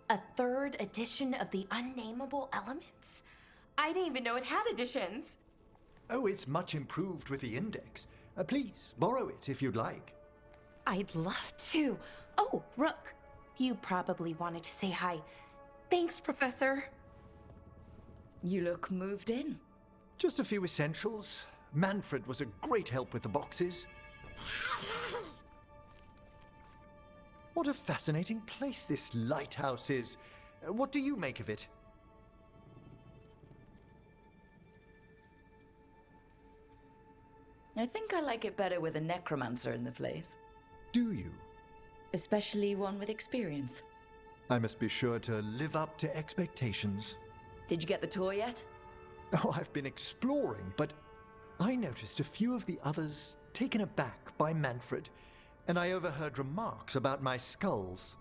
A third edition of the Unnameable Elements? I didn't even know it had editions. Oh, it's much improved with the index. Please, borrow it if you'd like. I'd love to. Oh, Rook, you probably wanted to say hi. Thanks, Professor. You look moved in. Just a few essentials. Manfred was a great help with the boxes. What a fascinating place this lighthouse is. What do you make of it? I think I like it better with a necromancer in the place. Do you? Especially one with experience. I must be sure to live up to expectations. Did you get the tour yet? Oh, I've been exploring, but I noticed a few of the others taken aback by Manfred, and I overheard remarks about my skulls.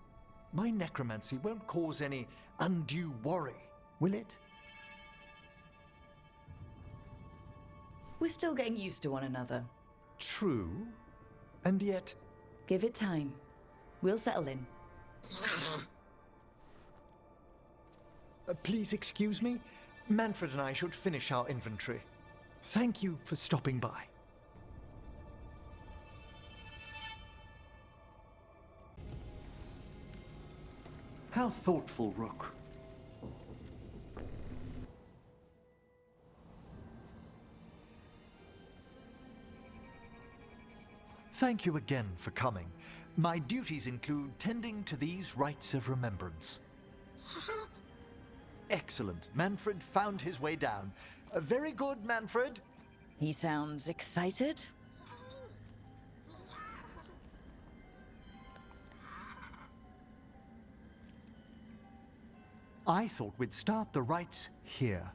My necromancy won't cause any undue worry, will it? We're still getting used to one another. True, and yet... Give it time. We'll settle in. Please excuse me. Manfred and I should finish our inventory. Thank you for stopping by. How thoughtful, Rook. Thank you again for coming. My duties include tending to these rites of remembrance. Excellent. Manfred found his way down. Very good, Manfred. He sounds excited. I thought we'd start the rites here.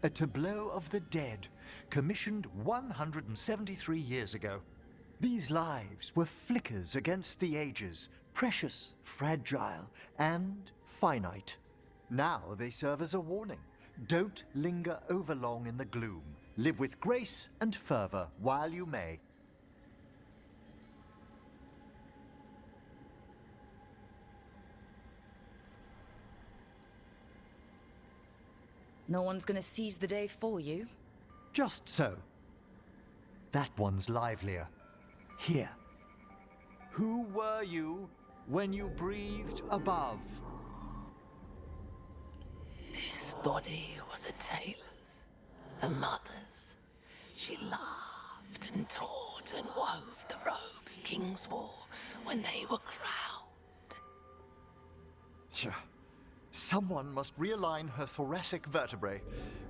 A tableau of the dead, commissioned 173 years ago. These lives were flickers against the ages, precious, fragile, and finite. Now they serve as a warning. Don't linger overlong in the gloom. Live with grace and fervor while you may. No one's gonna seize the day for you. Just so. That one's livelier. Here. Who were you when you breathed above? This body was a tailor's, a mother's. She laughed and taught and wove the robes kings wore when they were crowned. Tja. Someone must realign her thoracic vertebrae.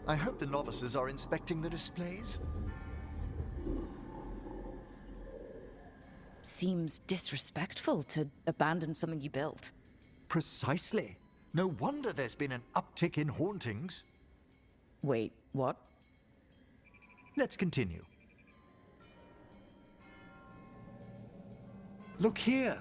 I hope the novices are inspecting the displays. Seems disrespectful to abandon something you built. Precisely. No wonder there's been an uptick in hauntings. Wait, what? Let's continue. Look here.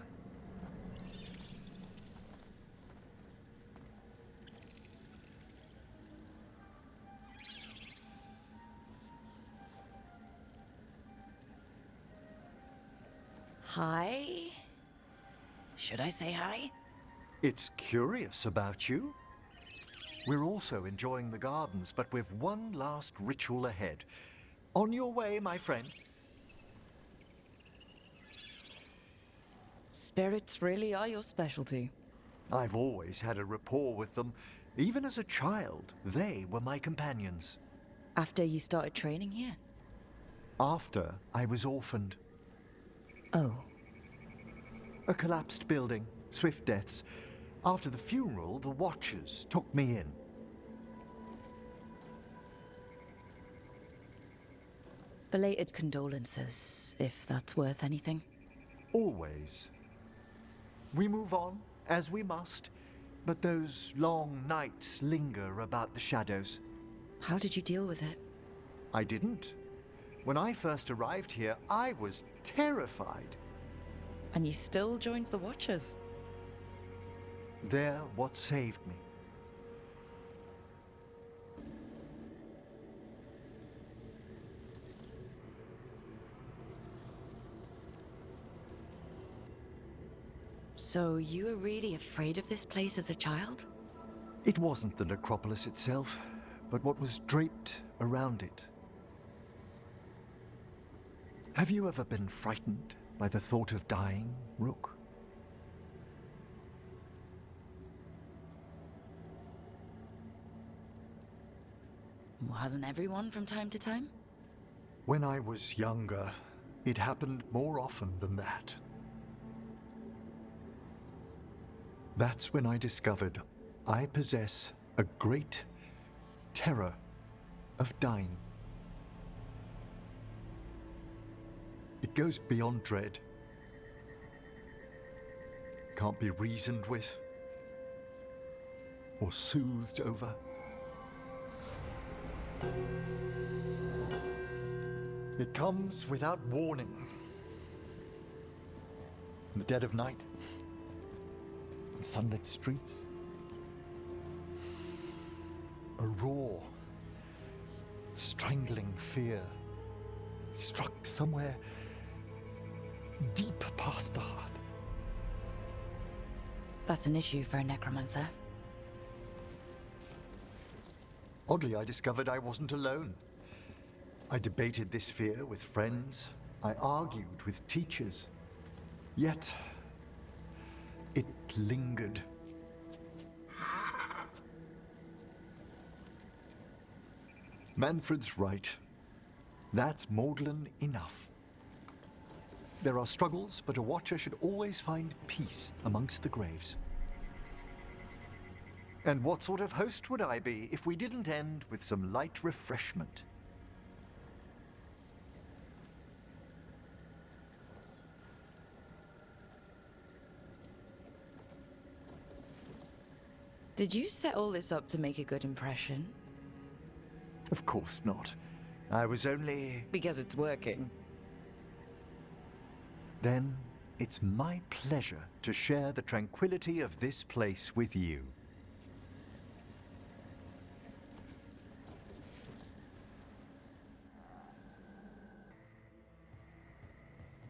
Hi? Should I say hi? It's curious about you. We're also enjoying the gardens, but with one last ritual ahead. On your way, my friend. Spirits really are your specialty. I've always had a rapport with them. Even as a child, they were my companions. After you started training here? After I was orphaned. Oh. A collapsed building, swift deaths. After the funeral, the Watchers took me in. Belated condolences, if that's worth anything. Always. We move on, as we must, but those long nights linger about the shadows. How did you deal with it? I didn't. When I first arrived here, I was terrified. And you still joined the Watchers? They're what saved me. So you were really afraid of this place as a child? It wasn't the necropolis itself, but what was draped around it. Have you ever been frightened by the thought of dying, Rook? Hasn't everyone from time to time? When I was younger, it happened more often than that. That's when I discovered I possess a great terror of dying. It goes beyond dread. Can't be reasoned with or soothed over. It comes without warning. In the dead of night, in sunlit streets, a raw, strangling fear struck somewhere deep past the heart. That's an issue for a necromancer. Oddly, I discovered I wasn't alone. I debated this fear with friends. I argued with teachers. Yet, it lingered. Manfred's right. That's maudlin enough. There are struggles, but a watcher should always find peace amongst the graves. And what sort of host would I be if we didn't end with some light refreshment? Did you set all this up to make a good impression? Of course not. I was only... Because it's working. Then it's my pleasure to share the tranquility of this place with you.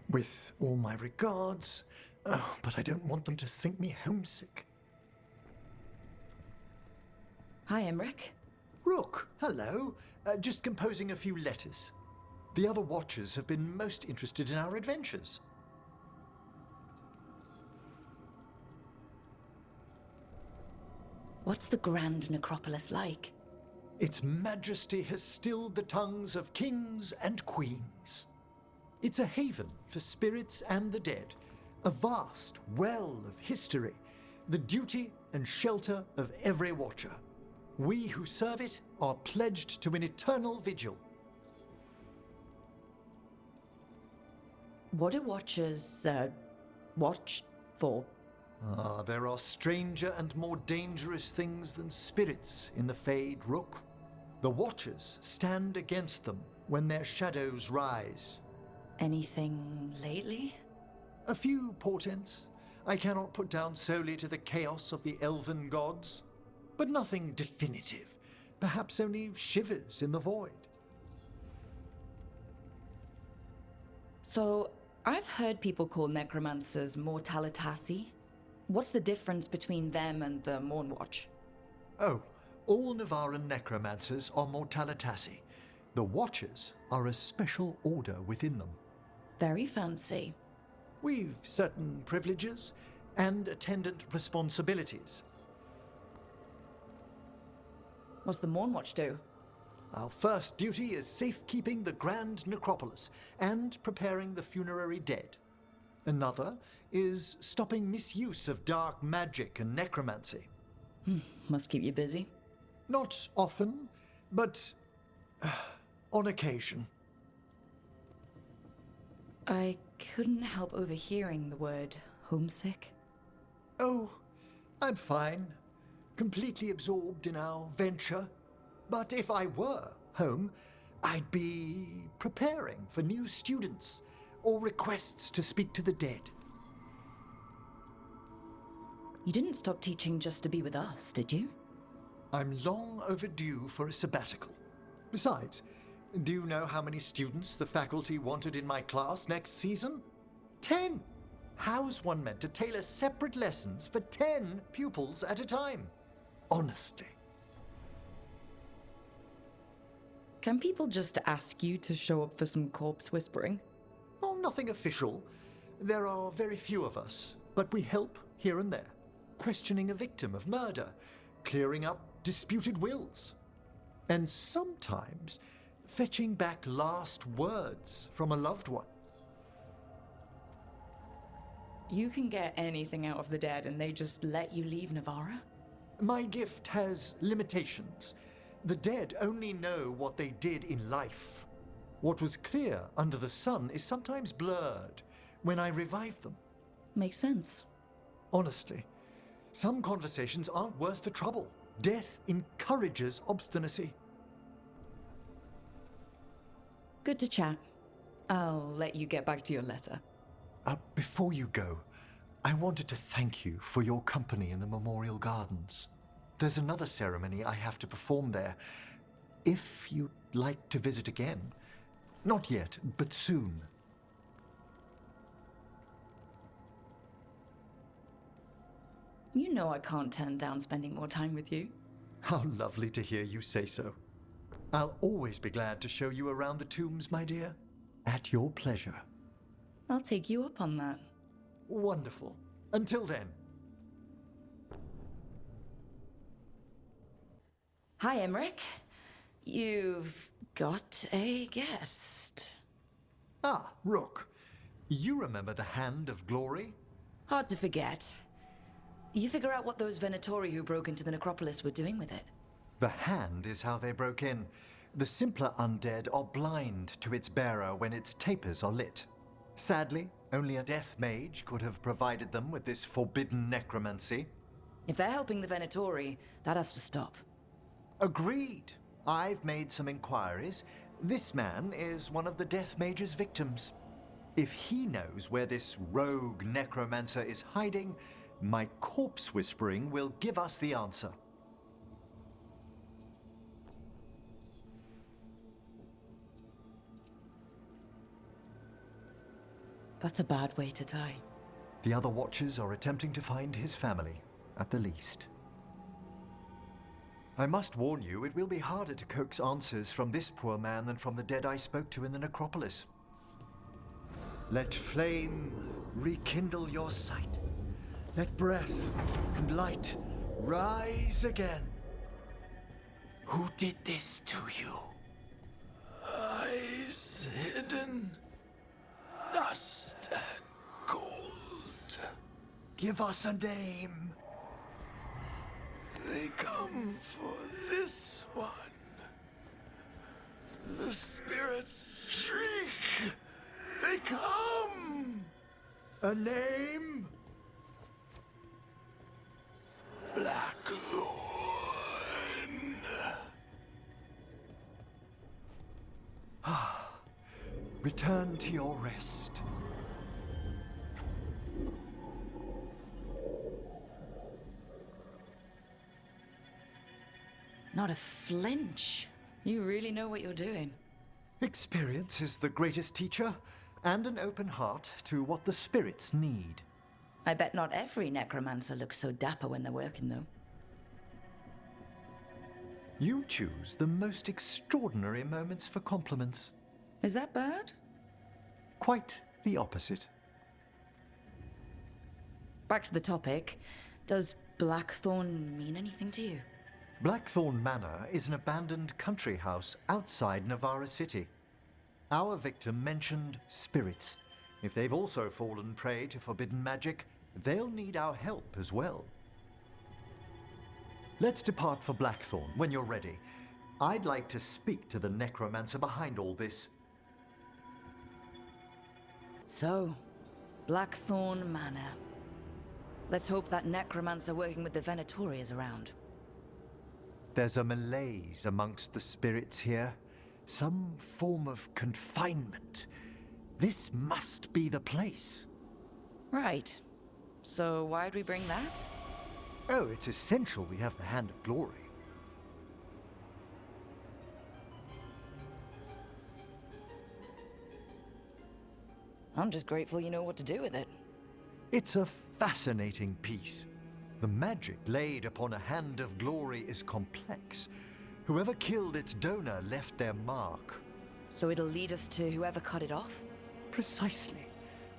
With all my regards, but I don't want them to think me homesick. Hi, Emmrich. Rook, hello. Just composing a few letters. The other Watchers have been most interested in our adventures. What's the Grand Necropolis like? Its majesty has stilled the tongues of kings and queens. It's a haven for spirits and the dead, a vast well of history, the duty and shelter of every Watcher. We who serve it are pledged to an eternal vigil. What do Watchers, watch for? There are stranger and more dangerous things than spirits in the Fade, Rook. The Watchers stand against them when their shadows rise. Anything lately? A few portents I cannot put down solely to the chaos of the elven gods, but nothing definitive. Perhaps only shivers in the void. So, I've heard people call necromancers Mortality. What's the difference between them and the Mournwatch? Oh, all Navaran necromancers are Mortalitasi. The Watchers are a special order within them. Very fancy. We've certain privileges and attendant responsibilities. What's the Mournwatch do? Our first duty is safekeeping the Grand Necropolis and preparing the funerary dead. Another is stopping misuse of dark magic and necromancy. Must keep you busy. Not often, but on occasion. I couldn't help overhearing the word homesick. Oh, I'm fine. Completely absorbed in our venture. But if I were home, I'd be preparing for new students or requests to speak to the dead. You didn't stop teaching just to be with us, did you? I'm long overdue for a sabbatical. Besides, do you know how many students the faculty wanted in my class next season? 10! How's one meant to tailor separate lessons for 10 pupils at a time? Honestly. Can people just ask you to show up for some corpse whispering? Oh, nothing official. There are very few of us, but we help here and there. Questioning a victim of murder, clearing up disputed wills, and sometimes fetching back last words from a loved one. You can get anything out of the dead and they just let you leave Navarra? My gift has limitations. The dead only know what they did in life. What was clear under the sun is sometimes blurred when I revive them. Makes sense. Honestly, some conversations aren't worth the trouble. Death encourages obstinacy. Good to chat. I'll let you get back to your letter. Before you go, I wanted to thank you for your company in the Memorial Gardens. There's another ceremony I have to perform there. If you'd like to visit again. Not yet, but soon. You know I can't turn down spending more time with you. How lovely to hear you say so. I'll always be glad to show you around the tombs, my dear. At your pleasure. I'll take you up on that. Wonderful. Until then. Hi, Emmrich. You've got a guest. Ah, Rook. You remember the Hand of Glory? Hard to forget. You figure out what those Venatori who broke into the necropolis were doing with it. The hand is how they broke in. The simpler undead are blind to its bearer when its tapers are lit. Sadly, only a death mage could have provided them with this forbidden necromancy. If they're helping the Venatori, that has to stop. Agreed. I've made some inquiries. This man is one of the death mage's victims. If he knows where this rogue necromancer is hiding, my corpse whispering will give us the answer. That's a bad way to die. The other watchers are attempting to find his family, at the least. I must warn you, it will be harder to coax answers from this poor man than from the dead I spoke to in the necropolis. Let flame rekindle your sight. Let breath and light rise again. Who did this to you? Eyes hidden, dust and gold. Give us a name. They come for this one. The spirits shriek. They come. A name? Blackthorn. Return to your rest. Not a flinch. You really know what you're doing. Experience is the greatest teacher, and an open heart to what the spirits need. I bet not every necromancer looks so dapper when they're working, though. You choose the most extraordinary moments for compliments. Is that bad? Quite the opposite. Back to the topic. Does Blackthorn mean anything to you? Blackthorn Manor is an abandoned country house outside Navarra City. Our victim mentioned spirits. If they've also fallen prey to forbidden magic, they'll need our help as well. Let's depart for Blackthorn when you're ready. I'd like to speak to the necromancer behind all this. So, Blackthorn Manor. Let's hope that necromancer working with the Venatori is around. There's a malaise amongst the spirits here. Some form of confinement. This must be the place. Right. So why'd we bring that? Oh, it's essential we have the Hand of Glory. I'm just grateful you know what to do with it. It's a fascinating piece. The magic laid upon a hand of glory is complex. Whoever killed its donor left their mark. So it'll lead us to whoever cut it off? Precisely.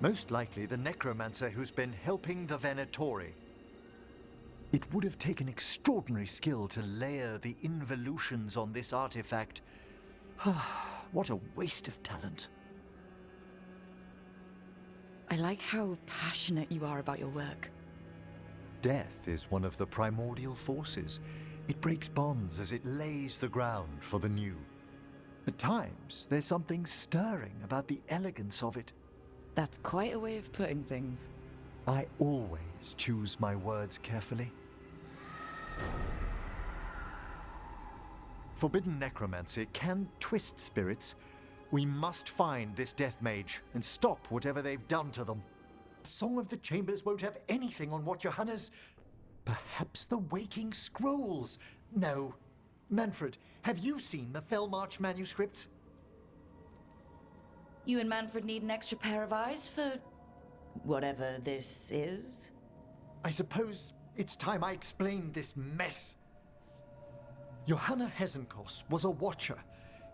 Most likely the necromancer who's been helping the Venatori. It would have taken extraordinary skill to layer the involutions on this artifact. What a waste of talent. I like how passionate you are about your work. Death is one of the primordial forces. It breaks bonds as it lays the ground for the new. At times, there's something stirring about the elegance of it. That's quite a way of putting things. I always choose my words carefully. Forbidden necromancy can twist spirits. We must find this death mage and stop whatever they've done to them. Song of the Chambers won't have anything on what Johanna's... Perhaps the Waking Scrolls? No. Manfred, have you seen the Fellmarch manuscripts? You and Manfred need an extra pair of eyes for... whatever this is? I suppose it's time I explained this mess. Johanna Hesenkos was a watcher.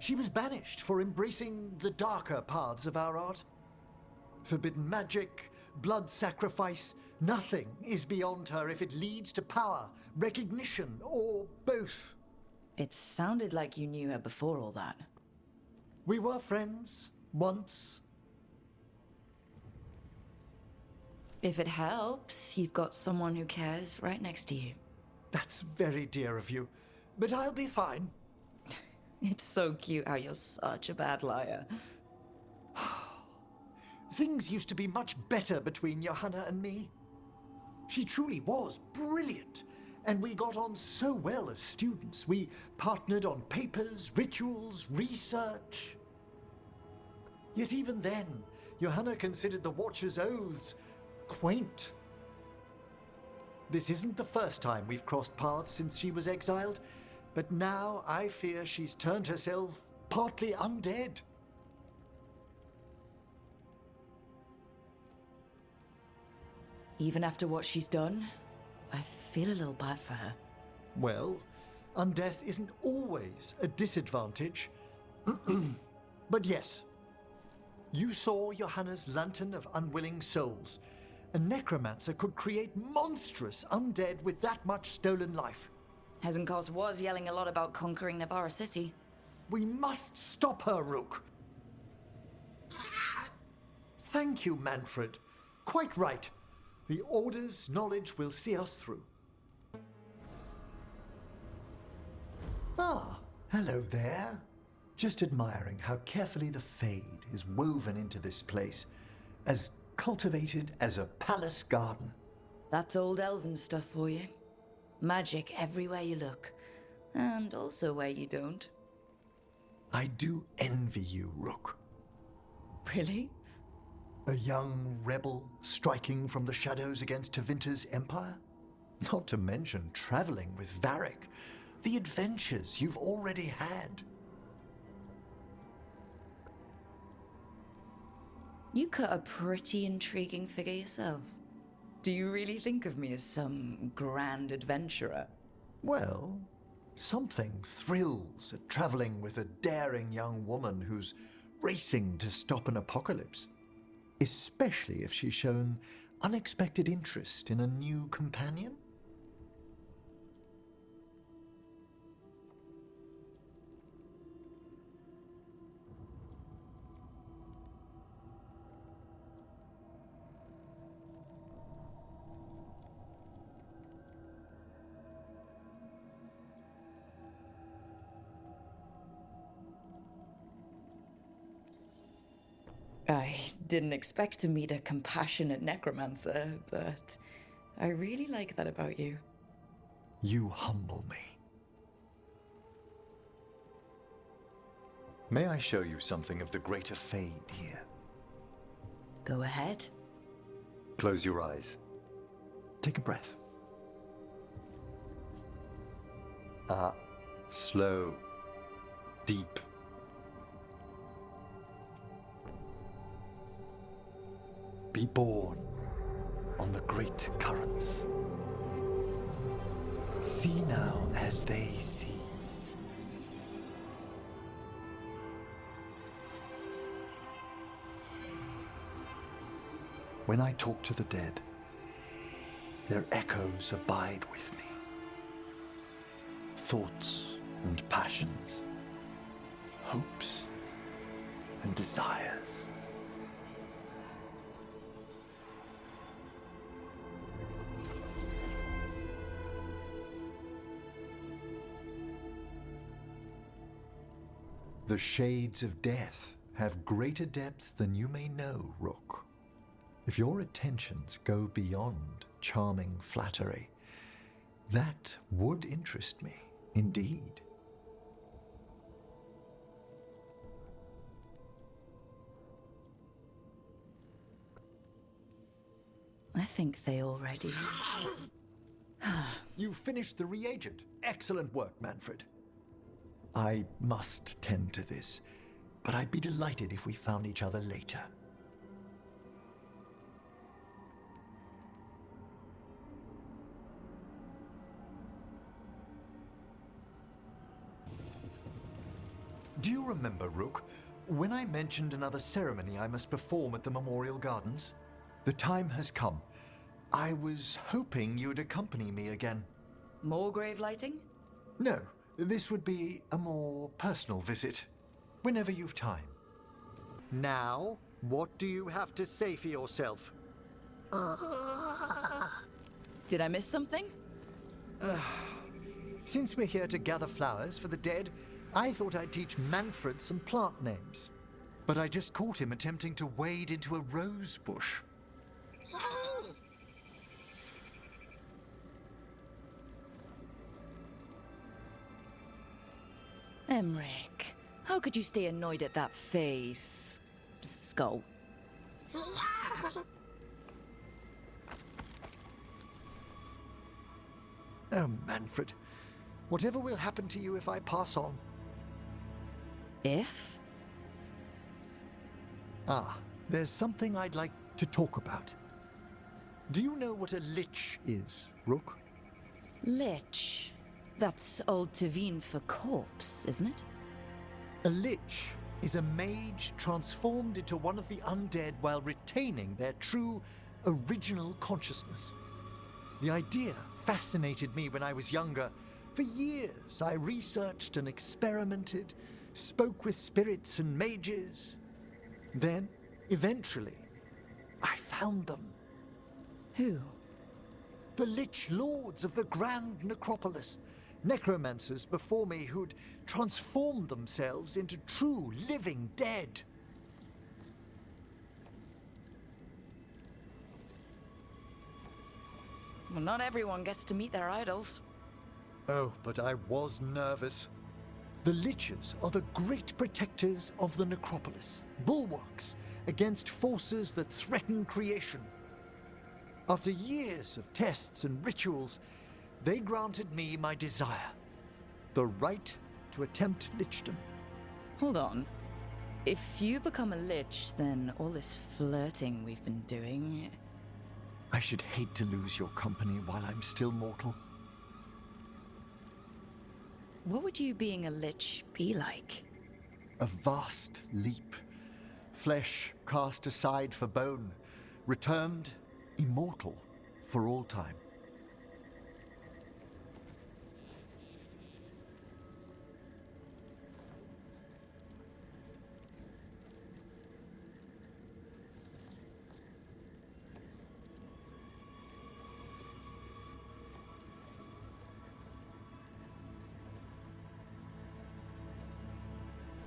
She was banished for embracing the darker paths of our art. Forbidden magic, blood sacrifice, nothing is beyond her if it leads to power, recognition, or both. It sounded like you knew her before all that. We were friends, once. If it helps, you've got someone who cares right next to you. That's very dear of you, but I'll be fine. It's so cute how you're such a bad liar. Things used to be much better between Johanna and me. She truly was brilliant, and we got on so well as students. We partnered on papers, rituals, research. Yet even then, Johanna considered the Watcher's oaths quaint. This isn't the first time we've crossed paths since she was exiled, but now I fear she's turned herself partly undead. Even after what she's done, I feel a little bad for her. Well, undeath isn't always a disadvantage. But yes, you saw Johanna's Lantern of Unwilling Souls. A necromancer could create monstrous undead with that much stolen life. Hesenkos was yelling a lot about conquering Navarra City. We must stop her, Rook. Thank you, Manfred. Quite right. The Order's knowledge will see us through. Ah, hello there. Just admiring how carefully the Fade is woven into this place, as cultivated as a palace garden. That's old elven stuff for you. Magic everywhere you look, and also where you don't. I do envy you, Rook. Really? A young rebel striking from the shadows against Tevinter's empire? Not to mention traveling with Varric. The adventures you've already had. You cut a pretty intriguing figure yourself. Do you really think of me as some grand adventurer? Well, something thrills at traveling with a daring young woman who's racing to stop an apocalypse. Especially if she's shown unexpected interest in a new companion. I didn't expect to meet a compassionate necromancer, but I really like that about you. You humble me. May I show you something of the greater Fade here? Go ahead. Close your eyes. Take a breath. Slow. Deep. Be born. on the great currents. See now as they see. When I talk to the dead, their echoes abide with me. Thoughts and passions, hopes and desires. The shades of death have greater depths than you may know, Rook. If your attentions go beyond charming flattery, that would interest me, indeed. I think they already... You finished the reagent. Excellent work, Manfred. I must tend to this, but I'd be delighted if we found each other later. Do you remember, Rook, when I mentioned another ceremony I must perform at the Memorial Gardens? The time has come. I was hoping you'd accompany me again. More grave lighting? No, this would be a more personal visit, whenever you've time. Now, what do you have to say for yourself? Did I miss something? Since we're here to gather flowers for the dead, I thought I'd teach Manfred some plant names. But I just caught him attempting to wade into a rose bush. Emmrich, how could you stay annoyed at that face? Skull. Oh, Manfred. Whatever will happen to you if I pass on? If? There's something I'd like to talk about. Do you know what a lich is, Rook? Lich. That's Old Tavine for corpse, isn't it? A lich is a mage transformed into one of the undead while retaining their true, original consciousness. The idea fascinated me when I was younger. For years, I researched and experimented, spoke with spirits and mages. Then, eventually, I found them. Who? The Lich Lords of the Grand Necropolis. Necromancers before me who'd transformed themselves into true living dead. Well, not everyone gets to meet their idols. Oh, but I was nervous. The Liches are the great protectors of the necropolis, bulwarks against forces that threaten creation. After years of tests and rituals, they granted me my desire, the right to attempt lichdom. Hold on. If you become a lich, then all this flirting we've been doing... I should hate to lose your company while I'm still mortal. What would you being a lich be like? A vast leap. Flesh cast aside for bone, returned immortal for all time.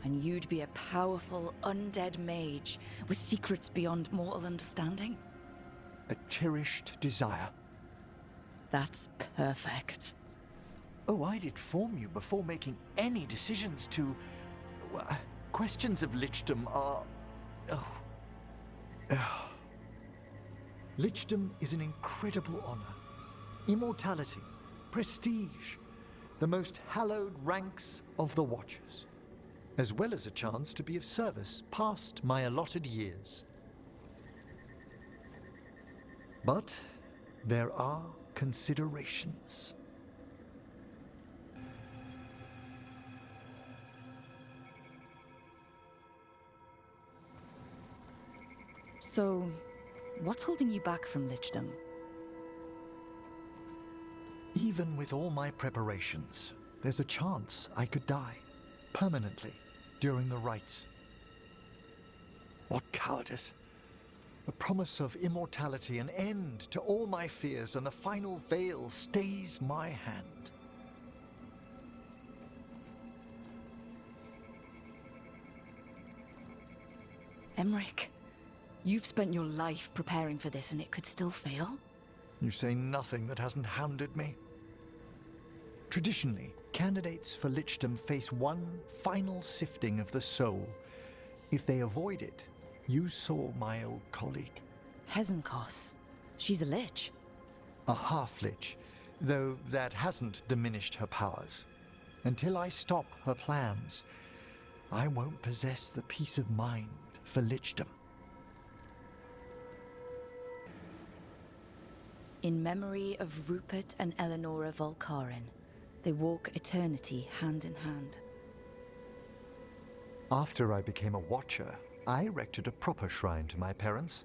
And you'd be a powerful, undead mage with secrets beyond mortal understanding? A cherished desire. That's perfect. Oh, I'd inform you before making any decisions to... questions of lichdom are... Lichdom is an incredible honor. Immortality, prestige, the most hallowed ranks of the Watchers, as well as a chance to be of service past my allotted years. But there are considerations. So, what's holding you back from lichdom? Even with all my preparations, there's a chance I could die permanently during the rites. What cowardice! The promise of immortality, an end to all my fears, and the final veil stays my hand. Emmrich, you've spent your life preparing for this and it could still fail? You say nothing that hasn't hounded me. Traditionally, candidates for lichdom face one final sifting of the soul. If they avoid it, you saw my old colleague. Hezenkos. She's a lich. A half-lich, though that hasn't diminished her powers. Until I stop her plans, I won't possess the peace of mind for lichdom. In memory of Rupert and Eleonora Volkarin, they walk eternity hand in hand. After I became a watcher, I erected a proper shrine to my parents.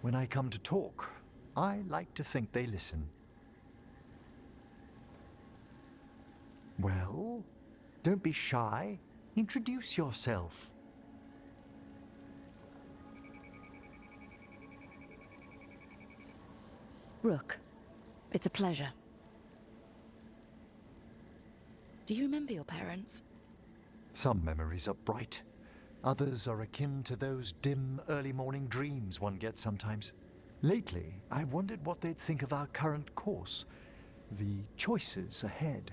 When I come to talk, I like to think they listen. Well, don't be shy. Introduce yourself. Rook, it's a pleasure. Do you remember your parents? Some memories are bright. Others are akin to those dim early morning dreams one gets sometimes. Lately, I wondered what they'd think of our current course, the choices ahead.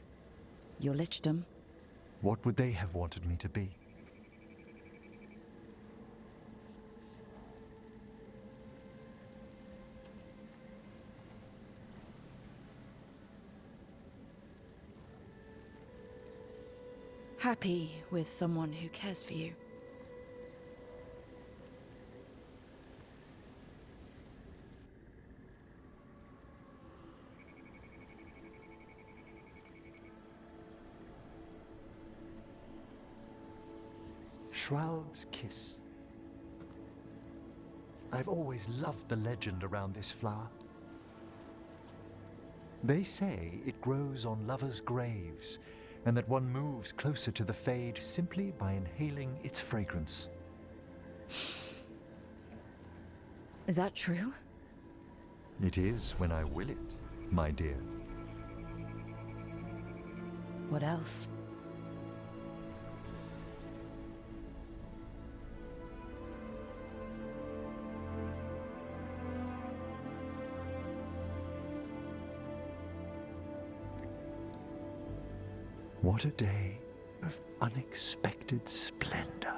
Your lichdom? What would they have wanted me to be? Happy with someone who cares for you. Shroud's Kiss. I've always loved the legend around this flower. They say it grows on lovers' graves, and that one moves closer to the fade simply by inhaling its fragrance. Is that true? It is when I will it, my dear. What else? What a day of unexpected splendor.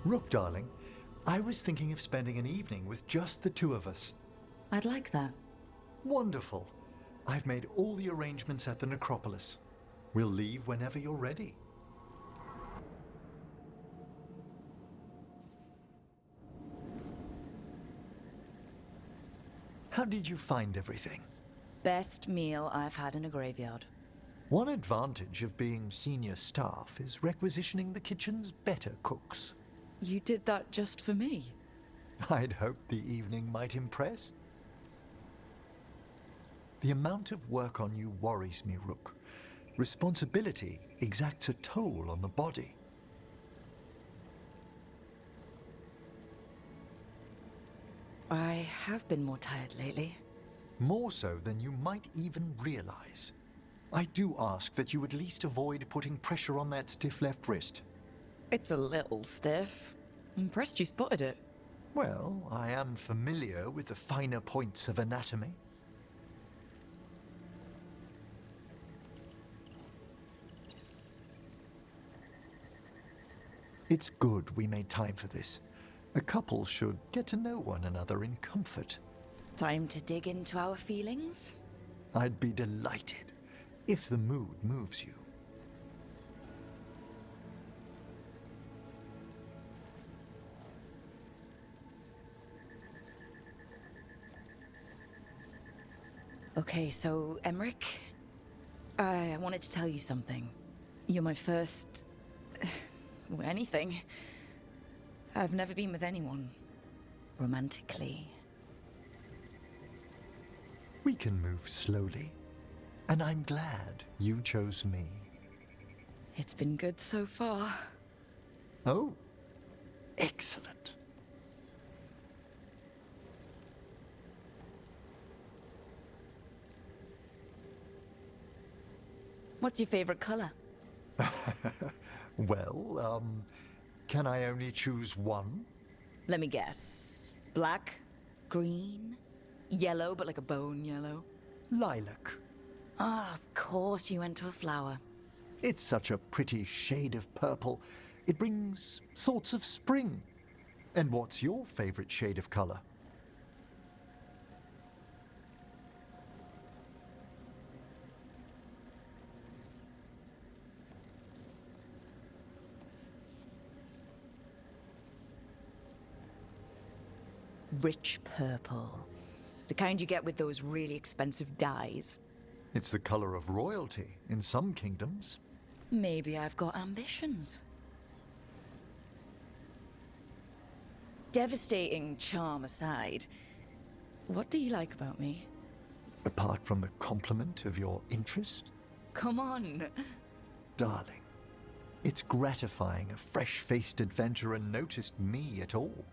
Rook, darling, I was thinking of spending an evening with just the two of us. I'd like that. Wonderful. I've made all the arrangements at the necropolis. We'll leave whenever you're ready. How did you find everything? Best meal I've had in a graveyard. One advantage of being senior staff is requisitioning the kitchen's better cooks. You did that just for me. I'd hoped the evening might impress. The amount of work on you worries me, Rook. Responsibility exacts a toll on the body. I have been more tired lately. More so than you might even realize. I do ask that you at least avoid putting pressure on that stiff left wrist. It's a little stiff. Impressed you spotted it. Well, I am familiar with the finer points of anatomy. It's good we made time for this. A couple should get to know one another in comfort. Time to dig into our feelings? I'd be delighted if the mood moves you. Okay, so, Emmrich, I wanted to tell you something. You're my first... anything. I've never been with anyone romantically. We can move slowly, and I'm glad you chose me. It's been good so far. Oh, excellent. What's your favorite color? Well, can I only choose one? Let me guess. Black? Green? Yellow, but like a bone yellow? Lilac. Ah, of course you went to a flower. It's such a pretty shade of purple. It brings thoughts of spring. And what's your favorite shade of color? Rich purple. The kind you get with those really expensive dyes. It's the color of royalty in some kingdoms. Maybe I've got ambitions. Devastating charm aside, what do you like about me? Apart from the compliment of your interest, Come on. darling, it's gratifying a fresh-faced adventurer noticed me at all.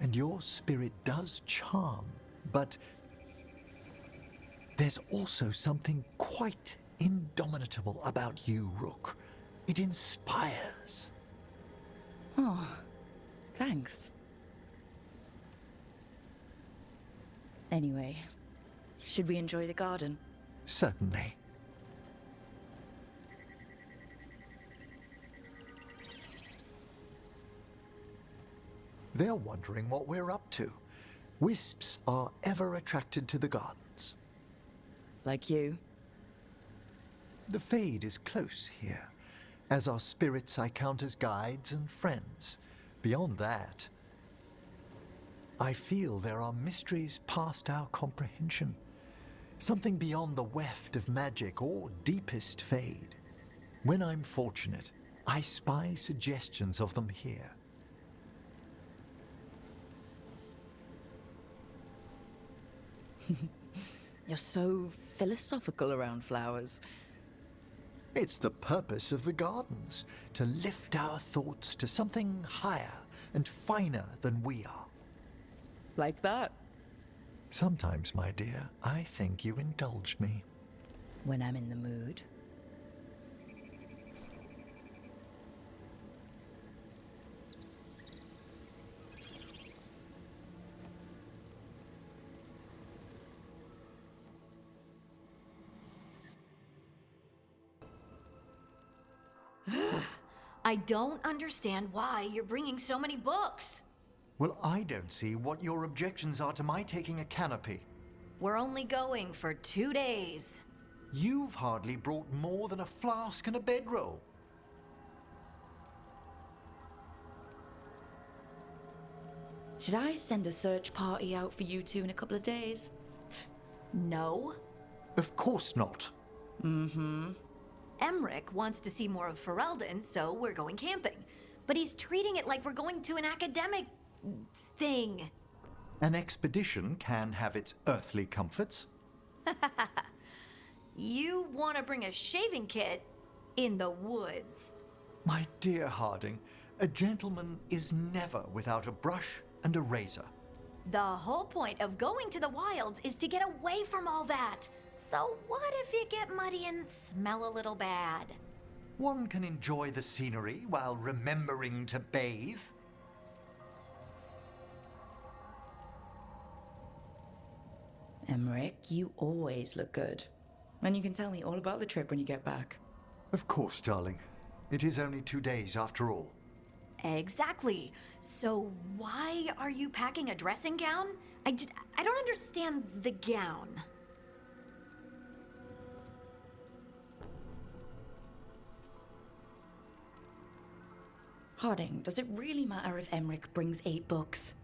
And your spirit does charm, but there's also something quite indomitable about you, Rook. It inspires. Oh, thanks. Anyway, should we enjoy the garden? Certainly. They're wondering what we're up to. Wisps are ever attracted to the gardens. Like you? The Fade is close here. As our spirits I count as guides and friends. Beyond that, I feel there are mysteries past our comprehension. Something beyond the weft of magic or deepest Fade. When I'm fortunate, I spy suggestions of them here. You're so philosophical around flowers. It's the purpose of the gardens, to lift our thoughts to something higher and finer than we are. Like that. Sometimes, my dear, I think you indulge me. When I'm in the mood. I don't understand why you're bringing so many books. Well, I don't see what your objections are to my taking a canopy. We're only going for 2 days. You've hardly brought more than a flask and a bedroll. Should I send a search party out for you two in a couple of days? No. Of course not. Emmrich wants to see more of Ferelden, so we're going camping. But he's treating it like we're going to an academic thing. An expedition can have its earthly comforts. You want to bring a shaving kit in the woods. My dear Harding, a gentleman is never without a brush and a razor. The whole point of going to the wilds is to get away from all that. So what if you get muddy and smell a little bad? One can enjoy the scenery while remembering to bathe. Emmrich, you always look good. And you can tell me all about the trip when you get back. Of course, darling. It is only 2 days after all. Exactly. So why are you packing a dressing gown? I don't understand the gown. Harding, does it really matter if Emmrich brings 8 books?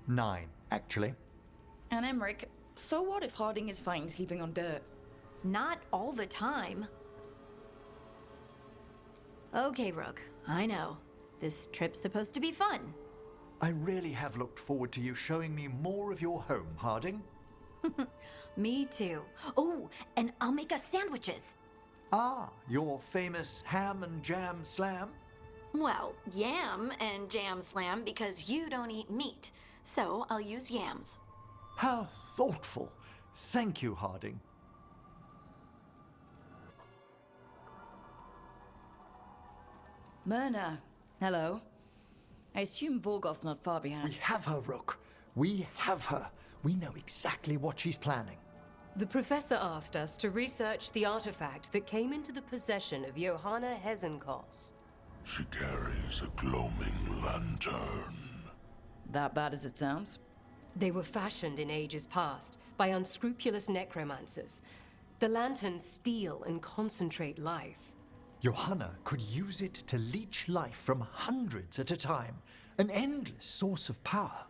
9, actually. And Emmrich, so what if Harding is fine sleeping on dirt? Not all the time. Okay, Rook, I know. This trip's supposed to be fun. I really have looked forward to you showing me more of your home, Harding. Me too. Oh, and I'll make us sandwiches. Ah, your famous ham and jam slam? Well, yam and jam slam because you don't eat meat. So I'll use yams. How thoughtful. Thank you, Harding. Myrna, hello. I assume Vorgoth's not far behind. We have her, Rook. We have her. We know exactly what she's planning. The professor asked us to research the artifact that came into the possession of Johanna Hezenkos. She carries a gloaming lantern. That bad as it sounds? They were fashioned in ages past by unscrupulous necromancers. The lanterns steal and concentrate life. Johanna could use it to leech life from hundreds at a time. An endless source of power.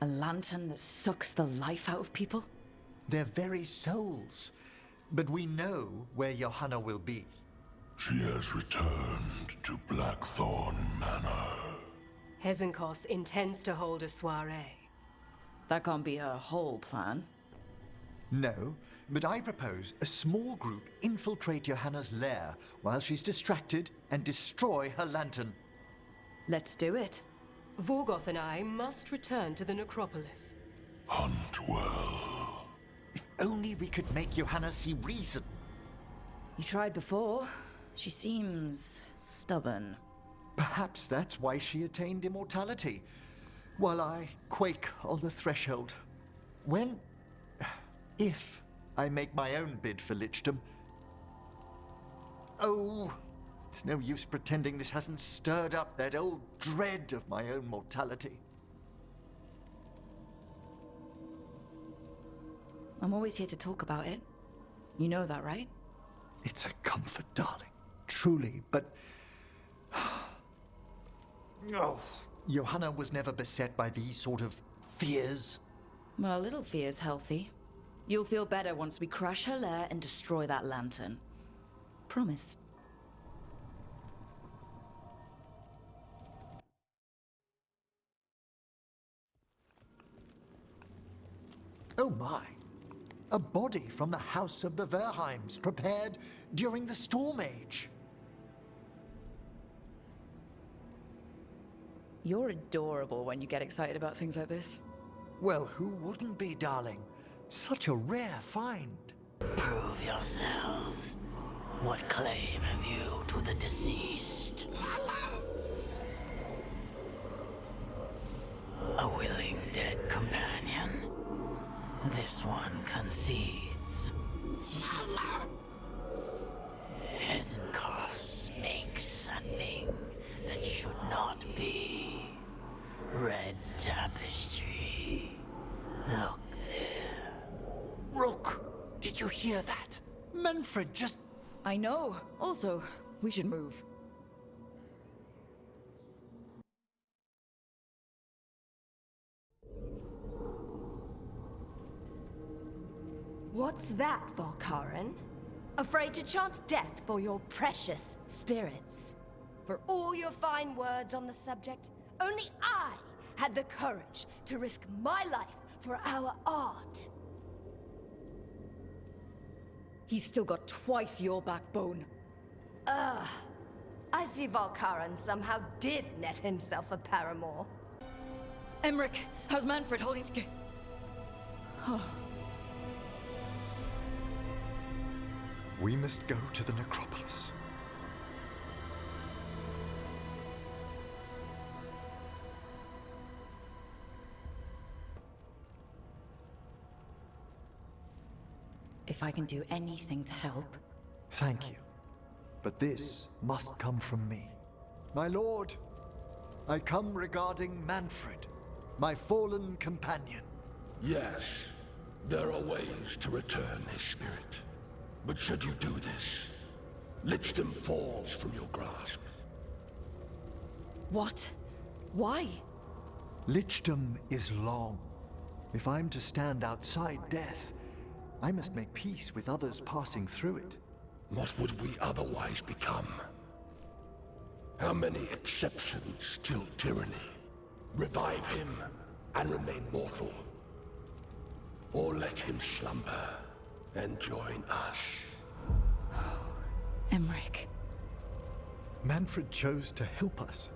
A lantern that sucks the life out of people? Their very souls. But we know where Johanna will be. She has returned to Blackthorn Manor. Hezenkos intends to hold a soiree. That can't be her whole plan. No, but I propose a small group infiltrate Johanna's lair while she's distracted and destroy her lantern. Let's do it. Vorgoth and I must return to the necropolis. Hunt well. If only we could make Johanna see reason. You tried before. She seems stubborn. Perhaps that's why she attained immortality, while I quake on the threshold. If I make my own bid for lichdom. Oh, it's no use pretending this hasn't stirred up that old dread of my own mortality. I'm always here to talk about it. You know that, right? It's a comfort, darling. Truly, but... Oh, Johanna was never beset by these sort of fears. Well, a little fear's healthy. You'll feel better once we crash her lair and destroy that lantern. Promise. Oh my! A body from the House of the Verheims, prepared during the Storm Age. You're adorable when you get excited about things like this. Well, who wouldn't be, darling? Such a rare find. Prove yourselves. What claim have you to the deceased? A willing dead companion. This one concedes. Hezenkos makes a thing that should not be. Red tapestry. Look there. Rook, did you hear that? Manfred just... I know. Also, we should move. What's that, Volkaren? Afraid to chance death for your precious spirits? For all your fine words on the subject, only I had the courage to risk my life for our art. He's still got twice your backbone. I see Volkaren somehow did net himself a paramour. Emmrich, how's Manfred holding together? We must go to the necropolis. If if I can do anything to help. Thank you. But this must come from me. My lord, I come regarding Manfred, my fallen companion. Yes, there are ways to return his spirit. But should you do this, lichdom falls from your grasp. What? Why? Lichdom is long. If I'm to stand outside death, I must make peace with others passing through it. What would we otherwise become? How many exceptions till tyranny? Revive him and remain mortal. Or let him slumber and join us. Emmrich. Manfred chose to help us.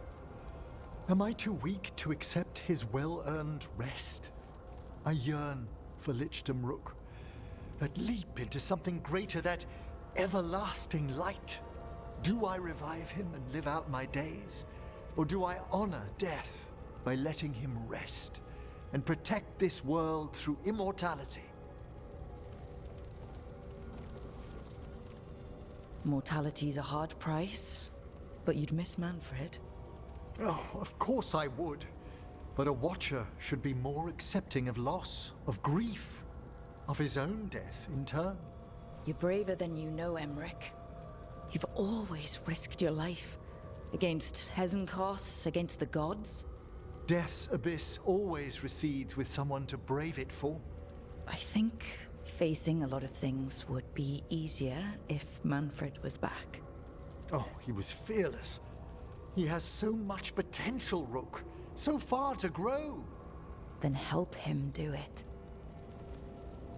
Am I too weak to accept his well-earned rest? I yearn for lichdom, Rook. That leap into something greater, that everlasting light. Do I revive him and live out my days? Or do I honor death by letting him rest and protect this world through immortality? Mortality's a hard price, but you'd miss Manfred. Oh, of course I would. But a Watcher should be more accepting of loss, of grief, of his own death in turn. You're braver than you know, Emmrich. You've always risked your life. Against Hezenkos, against the gods. Death's abyss always recedes with someone to brave it for. I think facing a lot of things would be easier if Manfred was back. Oh, he was fearless. He has so much potential, Rook. So far to grow. Then help him do it.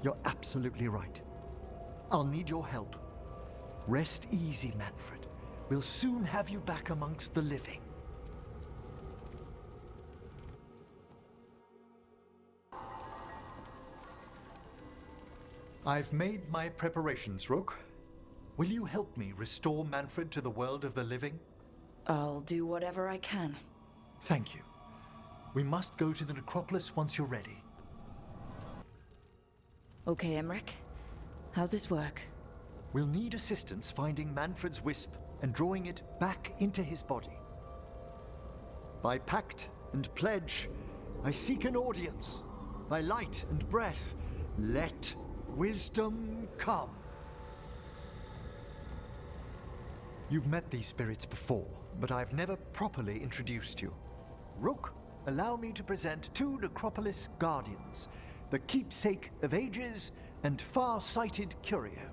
You're absolutely right. I'll need your help. Rest easy, Manfred. We'll soon have you back amongst the living. I've made my preparations, Rook. Will you help me restore Manfred to the world of the living? I'll do whatever I can. Thank you. We must go to the necropolis once you're ready. Okay, Emmrich. How's this work? We'll need assistance finding Manfred's wisp and drawing it back into his body. By pact and pledge, I seek an audience. By light and breath, let wisdom come. You've met these spirits before, but I've never properly introduced you. Rook, allow me to present two Necropolis Guardians, the keepsake of ages and far-sighted curio.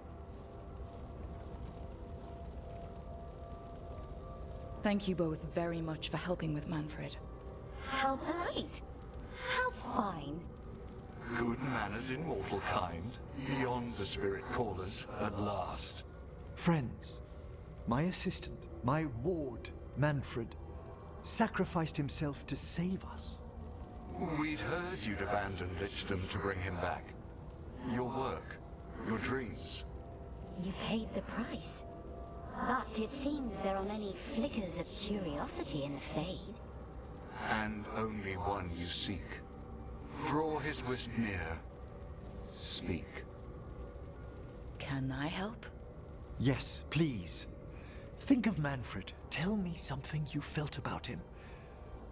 Thank you both very much for helping with Manfred. How polite. How fine. Good manners in mortal kind, beyond the spirit callers at last. Friends, my assistant, my ward, Manfred, sacrificed himself to save us. We'd heard you'd abandoned lichdom to bring him back. Your work, your dreams. You paid the price. But it seems there are many flickers of curiosity in the Fade. And only one you seek. Draw his wisp near. Speak. Can I help? Yes, please. Think of Manfred. Tell me something you felt about him.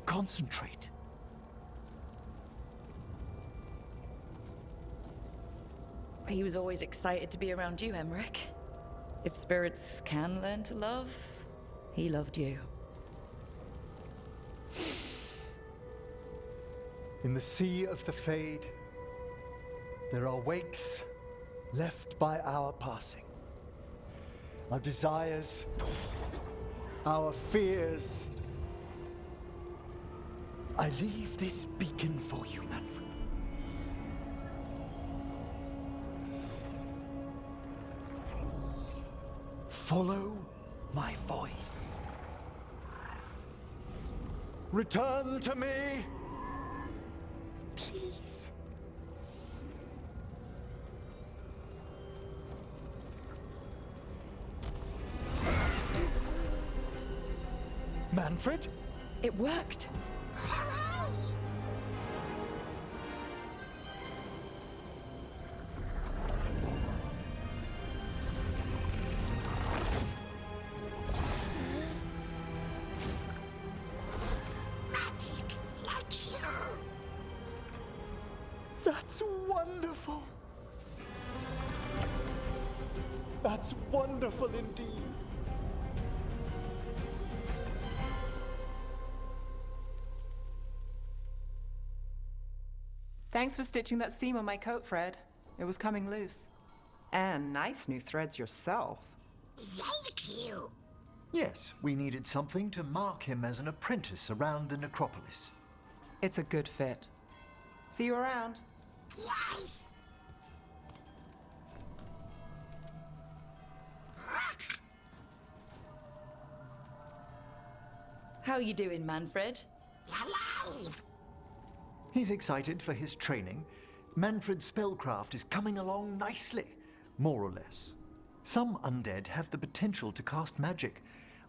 Concentrate. He was always excited to be around you, Emmrich. If spirits can learn to love, he loved you. In the sea of the Fade, there are wakes left by our passing. Our desires, our fears. I leave this beacon for you, Manfred. Follow my voice. Return to me, please. Manfred? It worked! That's wonderful. That's wonderful indeed. Thanks for stitching that seam on my coat, Fred. It was coming loose. And nice new threads yourself. Thank you. Yes, we needed something to mark him as an apprentice around the necropolis. It's a good fit. See you around. Yes. How you doing, Manfred? Alive. He's excited for his training. Manfred's spellcraft is coming along nicely, more or less. Some undead have the potential to cast magic.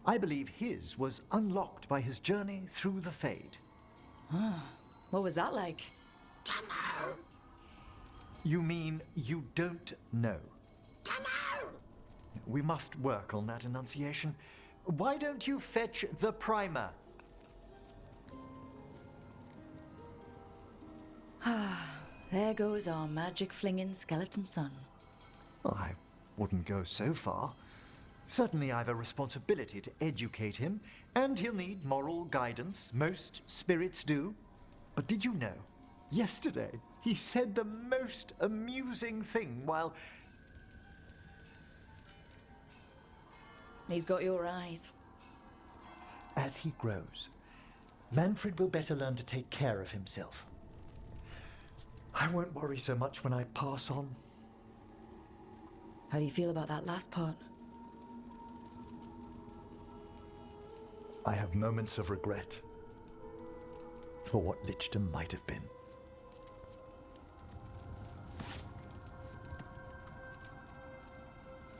I believe his was unlocked by his journey through the Fade. What was that like? Dunno. You mean you don't know? Dunno. We must work on that enunciation. Why don't you fetch the primer? There goes our magic-flinging skeleton son. I wouldn't go so far. Certainly I've a responsibility to educate him, and he'll need moral guidance. Most spirits do. But did you know, yesterday he said the most amusing thing while... He's got your eyes. As he grows, Manfred will better learn to take care of himself. I won't worry so much when I pass on. How do you feel about that last part? I have moments of regret for what lichdom might have been.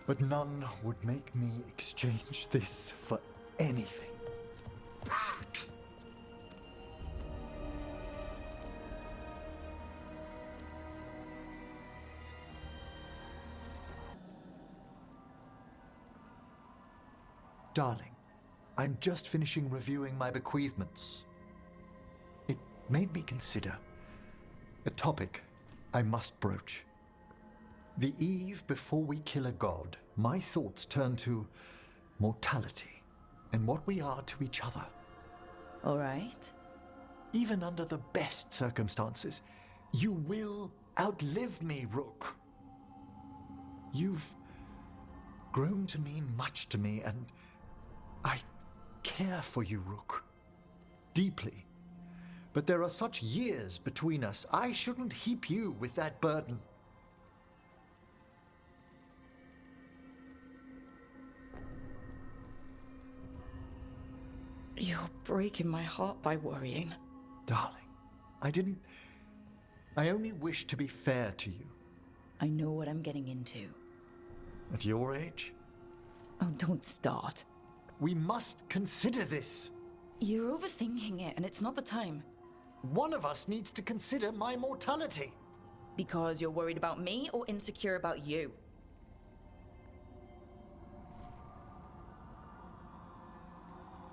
But none would make me exchange this for anything. Darling, I'm just finishing reviewing my bequeathments. It made me consider a topic I must broach. The eve before we kill a god, my thoughts turn to mortality and what we are to each other. All right. Even under the best circumstances, you will outlive me, Rook. You've grown to mean much to me, and I care for you, Rook. Deeply. But there are such years between us, I shouldn't heap you with that burden. You're breaking my heart by worrying. Darling, I only wish to be fair to you. I know what I'm getting into. At your age, Oh, don't start. we must consider this. You're overthinking it, and it's not the time. One of us needs to consider my mortality. Because you're worried about me or insecure about you?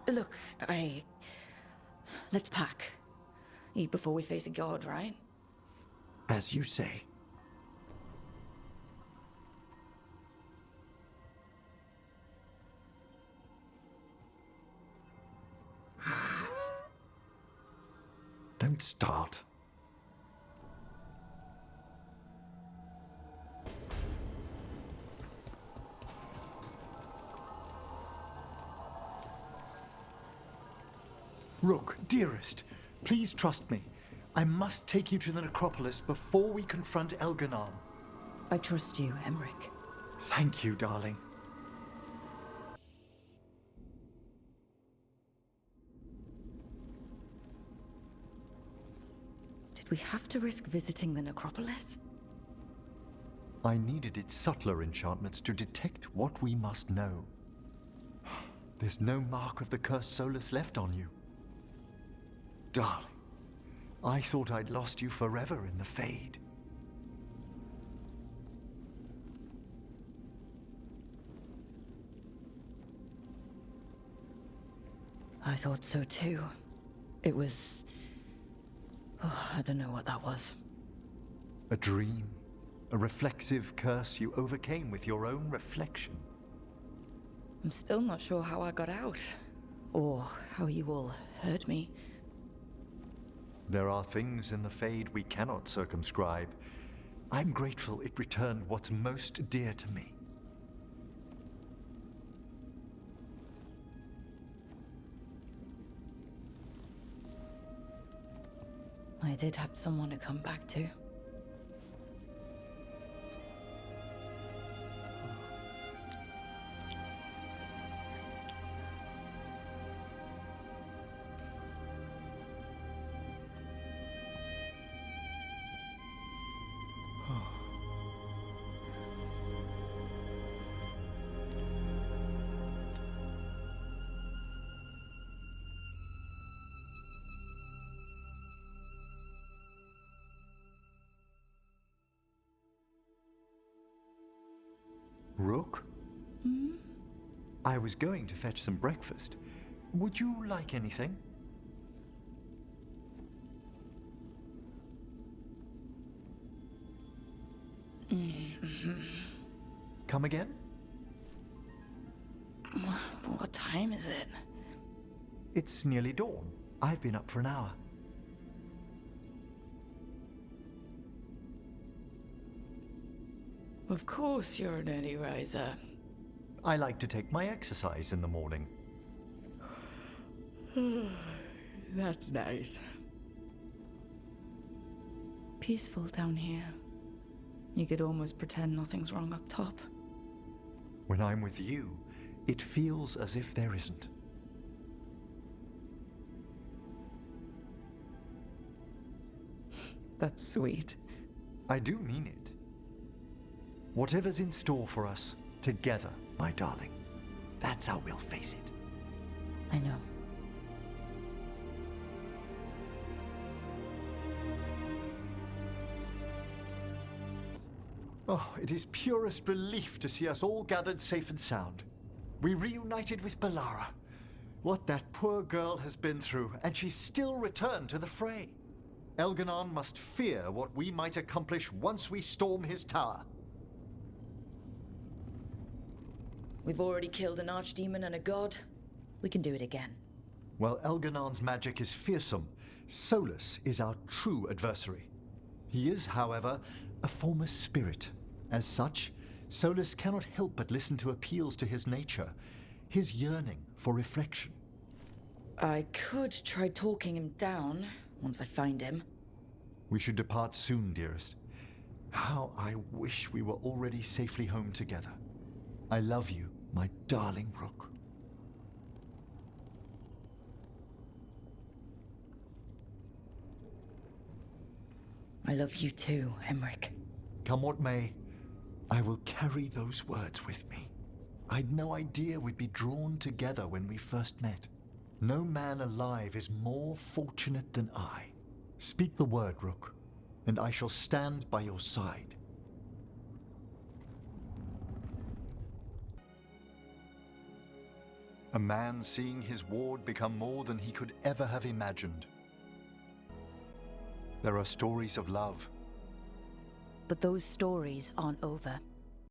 Look, let's pack. Eat before we face a god, right? As you say. Don't start. Rook, dearest, please trust me. I must take you to the necropolis before we confront Elganon. I trust you, Emmrich. Thank you, darling. Did we have to risk visiting the necropolis? I needed its subtler enchantments to detect what we must know. There's no mark of the cursed Solus left on you. Darling, I thought I'd lost you forever in the Fade. I thought so too. It was... Oh, I don't know what that was. A dream? A reflexive curse you overcame with your own reflection? I'm still not sure how I got out, or how you all heard me. There are things in the Fade we cannot circumscribe. I'm grateful it returned what's most dear to me. I did have someone to come back to. Rook? I was going to fetch some breakfast. Would you like anything? Come again? What time is it? It's nearly dawn. I've been up for an hour. Of course you're an early riser. I like to take my exercise in the morning. That's nice. Peaceful down here. You could almost pretend nothing's wrong up top. When I'm with you, it feels as if there isn't. That's sweet. I do mean it. Whatever's in store for us, together, my darling. That's how we'll face it. I know. Oh, it is purest relief to see us all gathered safe and sound. We reunited with Balara. What that poor girl has been through, and she's still returned to the fray. Elganon must fear what we might accomplish once we storm his tower. We've already killed an archdemon and a god. We can do it again. While Elganon's magic is fearsome, Solus is our true adversary. He is, however, a former spirit. As such, Solus cannot help but listen to appeals to his nature, his yearning for reflection. I could try talking him down once I find him. We should depart soon, dearest. How I wish we were already safely home together. I love you, my darling Rook. I love you too, Emmrich. Come what may, I will carry those words with me. I'd no idea we'd be drawn together when we first met. No man alive is more fortunate than I. Speak the word, Rook, and I shall stand by your side. A man seeing his ward become more than he could ever have imagined. There are stories of love. But those stories aren't over.